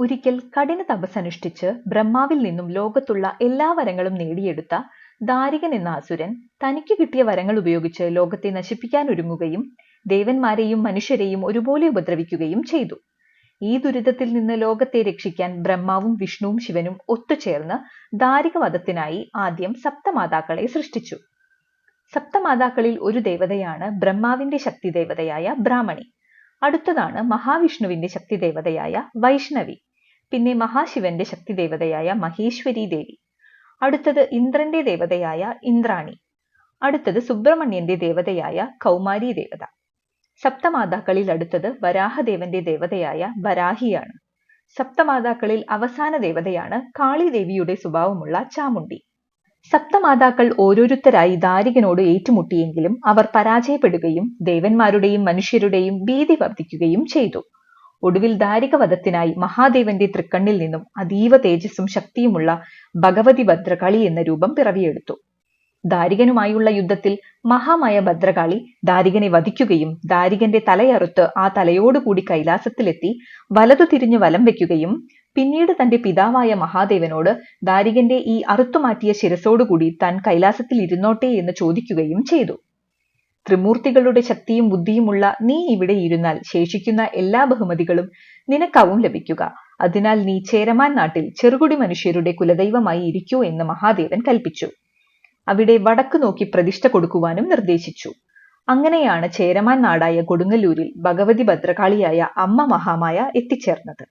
ഒരിക്കൽ കഠിന തപസ്സനുഷ്ഠിച്ച് ബ്രഹ്മാവിൽ നിന്നും ലോകത്തുള്ള എല്ലാ വരങ്ങളും നേടിയെടുത്ത ദാരികൻ എന്ന അസുരൻ തനിക്ക് കിട്ടിയ വരങ്ങൾ ഉപയോഗിച്ച് ലോകത്തെ നശിപ്പിക്കാൻ ഒരുങ്ങുകയും ദേവന്മാരെയും മനുഷ്യരെയും ഒരുപോലെ ഉപദ്രവിക്കുകയും ചെയ്തു. ഈ ദുരിതത്തിൽ നിന്ന് ലോകത്തെ രക്ഷിക്കാൻ ബ്രഹ്മാവും വിഷ്ണുവും ശിവനും ഒത്തുചേർന്ന് ദാരികവധത്തിനായി ആദ്യം സപ്തമാതാക്കളെ സൃഷ്ടിച്ചു. സപ്തമാതാക്കളിൽ ഒരു ദേവതയാണ് ബ്രഹ്മാവിന്റെ ശക്തിദേവതയായ ബ്രാഹ്മണി. അടുത്തതാണ് മഹാവിഷ്ണുവിന്റെ ശക്തിദേവതയായ വൈഷ്ണവി. പിന്നെ മഹാശിവന്റെ ശക്തിദേവതയായ മഹേശ്വരി ദേവി. അടുത്തത് ഇന്ദ്രന്റെ ദേവതയായ ഇന്ദ്രാണി. അടുത്തത് സുബ്രഹ്മണ്യന്റെ ദേവതയായ കൗമാരി ദേവത. സപ്തമാതാക്കളിൽ അടുത്തത് വരാഹദേവന്റെ ദേവതയായ വരാഹിയാണ്. സപ്തമാതാക്കളിൽ അവസാന ദേവതയാണ് കാളിദേവിയുടെ സ്വഭാവമുള്ള ചാമുണ്ഡി. സപ്തമാതാക്കൾ ഓരോരുത്തരായി ദാരികനോട് ഏറ്റുമുട്ടിയെങ്കിലും അവർ പരാജയപ്പെടുകയും ദേവന്മാരുടെയും മനുഷ്യരുടെയും ഭീതി വർദ്ധിക്കുകയും ചെയ്തു. ഒടുവിൽ ദാരികവധത്തിനായി മഹാദേവന്റെ തൃക്കണ്ണിൽ നിന്നും അതീവ തേജസ്സും ശക്തിയുമുള്ള ഭഗവതി ഭദ്രകാളി എന്ന രൂപം പിറവിയെടുത്തു. ദാരികനുമായുള്ള യുദ്ധത്തിൽ മഹാമായ ഭദ്രകാളി ദാരികനെ വധിക്കുകയും ദാരികന്റെ തലയറുത്ത് ആ തലയോടുകൂടി കൈലാസത്തിലെത്തി വലതു തിരിഞ്ഞ് വലം വെക്കുകയും പിന്നീട് തന്റെ പിതാവായ മഹാദേവനോട് ദാരികന്റെ ഈ അറുത്തുമാറ്റിയ ശിരസോടുകൂടി താൻ കൈലാസത്തിൽ ഇരുന്നോട്ടെ എന്ന് ചോദിക്കുകയും ചെയ്തു. ത്രിമൂർത്തികളുടെ ശക്തിയും ബുദ്ധിയുമുള്ള നീ ഇവിടെ ഇരുന്നാൽ ശേഷിക്കുന്ന എല്ലാ ബഹുമതികളും നിനക്കാവും ലഭിക്കുക. അതിനാൽ നീ ചേരമാൻ നാട്ടിൽ ചെറുകുടി മനുഷ്യരുടെ കുലദൈവമായി ഇരിക്കൂ എന്ന് മഹാദേവൻ കൽപ്പിച്ചു. അവിടെ വടക്ക് നോക്കി പ്രതിഷ്ഠ കൊടുക്കുവാനും നിർദ്ദേശിച്ചു. അങ്ങനെയാണ് ചേരമാൻ നാടായ കൊടുങ്ങല്ലൂരിൽ ഭഗവതി ഭദ്രകാളിയായ അമ്മ മഹാമായ എത്തിച്ചേർന്നത്.